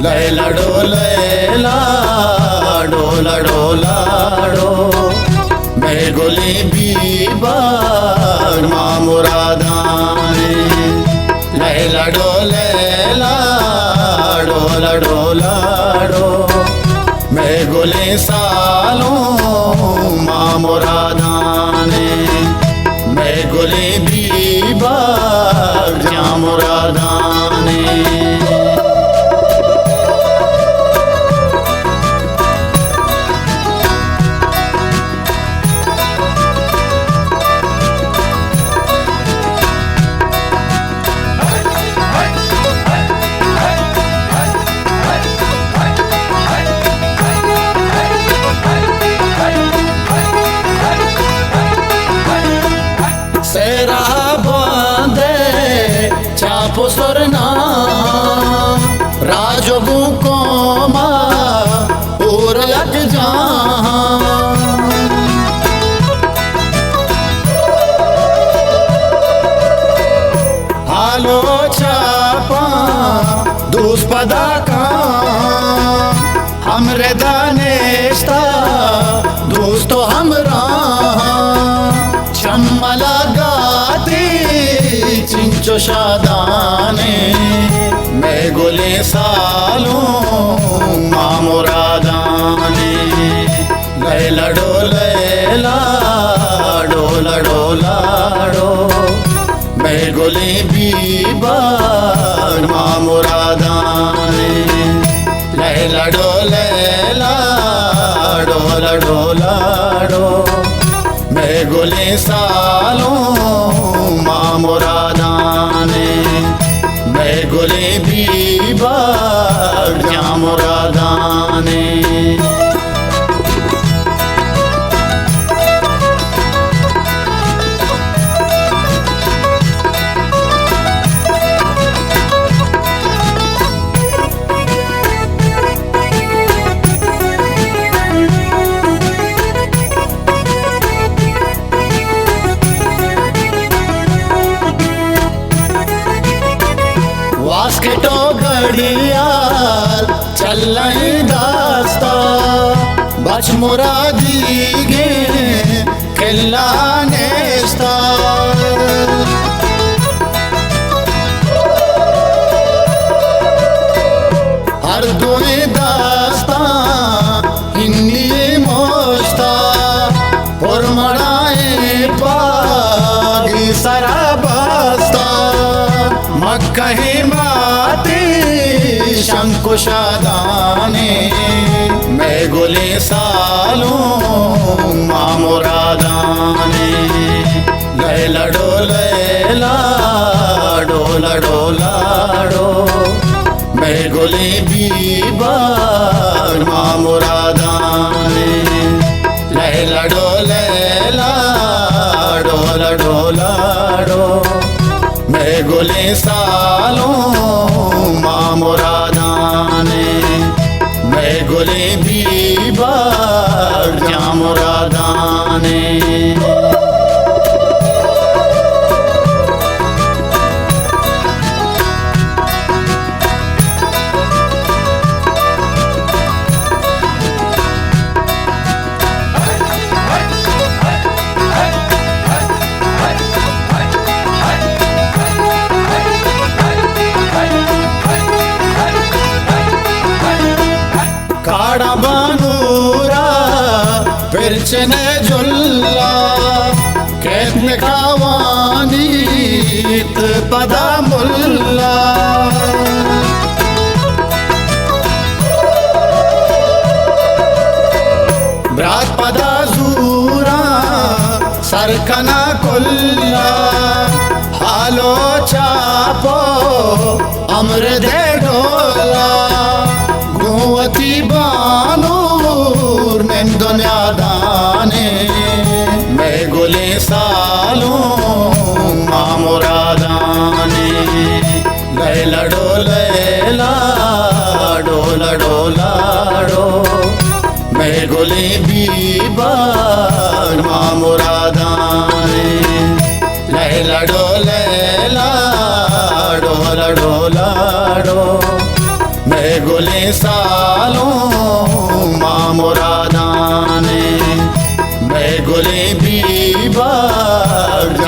लैला डोला डोला डोला डो मैं गोली बीबार माँ मुरादाने लैला डोला डोला डो मैं गोली सालों माँ मुरादाने मैं गोली बीबार जा मुरादाने सेरा बांधे चापो सरना राजगु कोमा और लग जा हालो चापा दुष्पदा का हमरे दानेस्ता दोस्तों हमरा चम्मला चिंचो शादाने मैं गोले सालों माँ मुरादाने लैला डोला डोला डो मैं गोले बीबार माँ मुरादाने लैला डोला डोला डो मैं गोले सालों माँ मुरादाने मैं गोले बीबार जा मुरादाने वास्केटो घड़ियाल चल दास्ता बच मुरादी गे खिल्ला नेस्ता हर दुए दास्ता हिन्नी मोस्ता और मराए पागी सरा बस्ता मक्कही माती शंकुशादाने मैं गोले सालों माँ मुरादाने लैला डोला डोला डो मैं गोले बीबार माँ मुरादाने लैला डोला डोला डो मैं गोले सालों माँ मुरादाने मैं गोले बीबार जा मुरादाने काड़ा बानूरा पिरचने जुल्ला कैद में खावानी पदा मुल्ला ब्रात पदा जूरा सरकना कुल्ला हालो चापो अमर दे डोला गुवती बानूर में दुनिया दाने मैं गोले सालों माँ मुरादाने लैला डोला डोला डो मैं गोले बीबार माँ मुरादाने लैला डोला डोला डो मैं गुले सालों माँ मुरादाने मैं गुले बीबाग